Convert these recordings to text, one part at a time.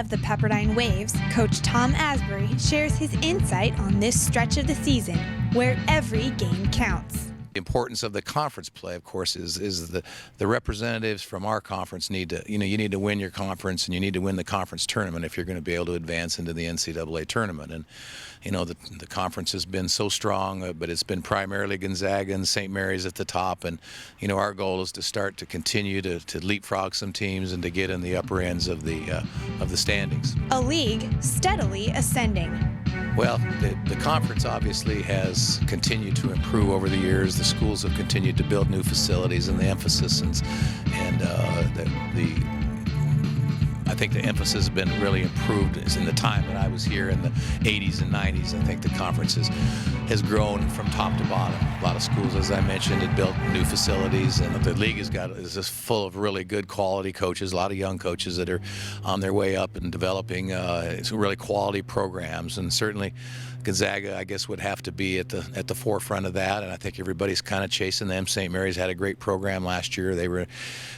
of the Pepperdine Waves, Coach Tom Asbury shares his insight on this stretch of the season, where every game counts. The importance of the conference play, of course, is the representatives from our conference need to, you need to win your conference, and you need to win the conference tournament if you're going to be able to advance into the NCAA tournament. And the conference has been so strong, but it's been primarily Gonzaga and St. Mary's at the top. And our goal is to continue to leapfrog some teams and to get in the upper ends of the standings. A league steadily ascending. Well, the conference obviously has continued to improve over the years. The schools have continued to build new facilities, and the emphasis I think the emphasis has been really improved in the time that I was here in the 80s and 90s. I think the conference has grown from top to bottom. A lot of schools, as I mentioned, had built new facilities, and the league is just full of really good quality coaches, a lot of young coaches that are on their way up and developing some really quality programs. And certainly Gonzaga, I guess, would have to be at the forefront of that, and I think everybody's kind of chasing them. St. Mary's had a great program last year. They were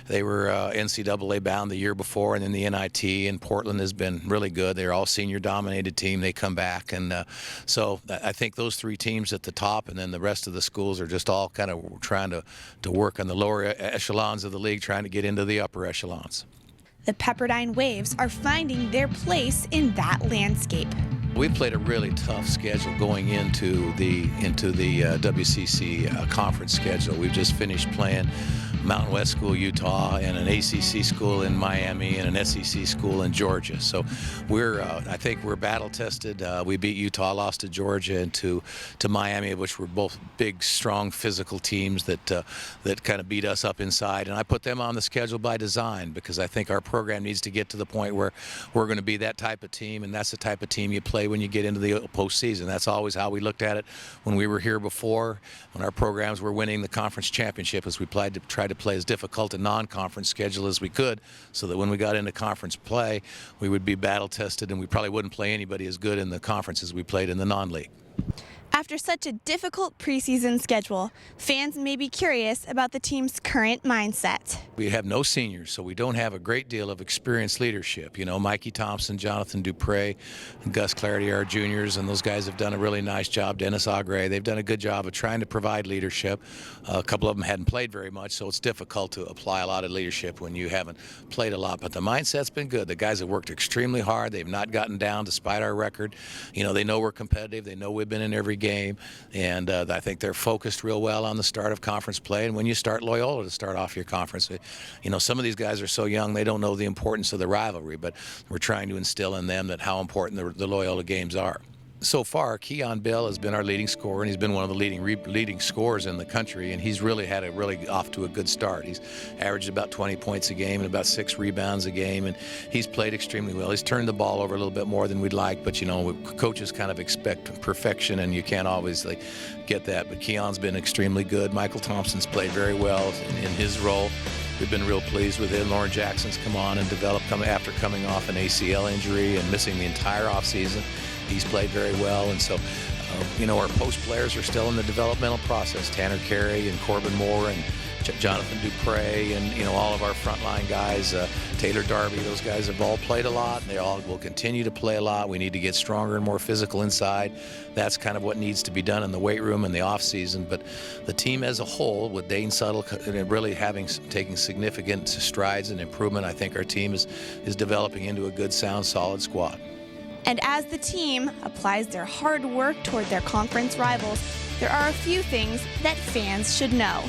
NCAA bound the year before, and then the NIT, and Portland has been really good. They're all senior-dominated team. They come back, and so I think those three teams at the top, and then the rest of the schools are just all kind of trying to work on the lower echelons of the league, trying to get into the upper echelons. The Pepperdine Waves are finding their place in that landscape. We played a really tough schedule going into the WCC conference schedule. We've just finished playing Mountain West School, Utah, and an ACC school in Miami, and an SEC school in Georgia. So I think we're battle tested. We beat Utah, lost to Georgia, and to Miami, which were both big, strong, physical teams that kind of beat us up inside. And I put them on the schedule by design, because I think our program needs to get to the point where we're going to be that type of team, and that's the type of team you play when you get into the postseason. That's always how we looked at it when we were here before, when our programs were winning the conference championship, as we tried to play as difficult a non-conference schedule as we could, so that when we got into conference play, we would be battle tested, and we probably wouldn't play anybody as good in the conference as we played in the non-league. After such a difficult preseason schedule, fans may be curious about the team's current mindset. We have no seniors, so we don't have a great deal of experienced leadership. Mikey Thompson, Jonathan Dupre, and Gus Clarity are juniors, and those guys have done a really nice job. Dennis Agre, they've done a good job of trying to provide leadership. A couple of them hadn't played very much, so it's difficult to apply a lot of leadership when you haven't played a lot. But the mindset's been good. The guys have worked extremely hard. They've not gotten down despite our record. They know we're competitive. They know we've been in every game, and I think they're focused real well on the start of conference play. And when you start Loyola to start off your conference, some of these guys are so young they don't know the importance of the rivalry, but we're trying to instill in them how important the Loyola games are. So far, Keon Bell has been our leading scorer, and he's been one of the leading scorers in the country, and he's really had off to a good start. He's averaged about 20 points a game and about 6 rebounds a game, and he's played extremely well. He's turned the ball over a little bit more than we'd like, but coaches kind of expect perfection, and you can't always get that. But Keon's been extremely good. Michael Thompson's played very well in his role. We've been real pleased with it. Lauren Jackson's come on and developed after coming off an ACL injury and missing the entire offseason. He's played very well, and so our post players are still in the developmental process. Tanner Carey and Corbin Moore and Jonathan Dupre and all of our frontline guys, Taylor Darby, those guys have all played a lot, and they all will continue to play a lot. We need to get stronger and more physical inside. That's kind of what needs to be done in the weight room in the off season. But the team as a whole, with Dane Suttle really taking significant strides and improvement, I think our team is developing into a good, sound, solid squad. And as the team applies their hard work toward their conference rivals, there are a few things that fans should know.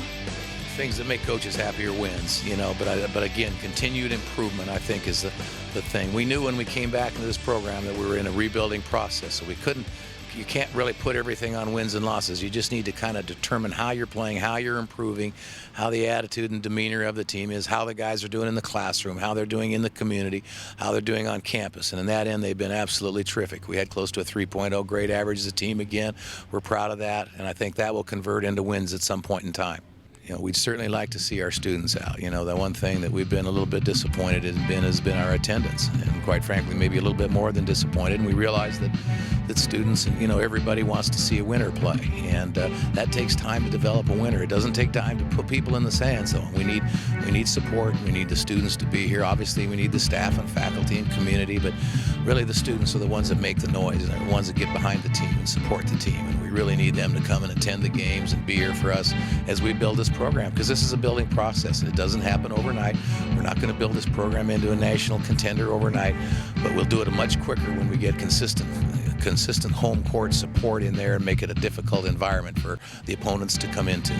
Things that make coaches happier wins, but again, continued improvement, I think, is the thing. We knew when we came back into this program that we were in a rebuilding process, so you can't really put everything on wins and losses. You just need to kind of determine how you're playing, how you're improving, how the attitude and demeanor of the team is, how the guys are doing in the classroom, how they're doing in the community, how they're doing on campus. And in that end, they've been absolutely terrific. We had close to a 3.0 grade average as a team again. We're proud of that, and I think that will convert into wins at some point in time. We'd certainly like to see our students out. The one thing that we've been a little bit disappointed in has been our attendance, and quite frankly, maybe a little bit more than disappointed. And we realize that students and everybody wants to see a winner play, and that takes time to develop a winner. It doesn't take time to put people in the stands, though. We need support. We need the students to be here. Obviously, we need the staff and faculty and community, but really the students are the ones that make the noise and are the ones that get behind the team and support the team. And we really need them to come and attend the games and be here for us as we build this program, because this is a building process and it doesn't happen overnight. We're not going to build this program into a national contender overnight, but we'll do it much quicker when we get consistent home court support in there and make it a difficult environment for the opponents to come into.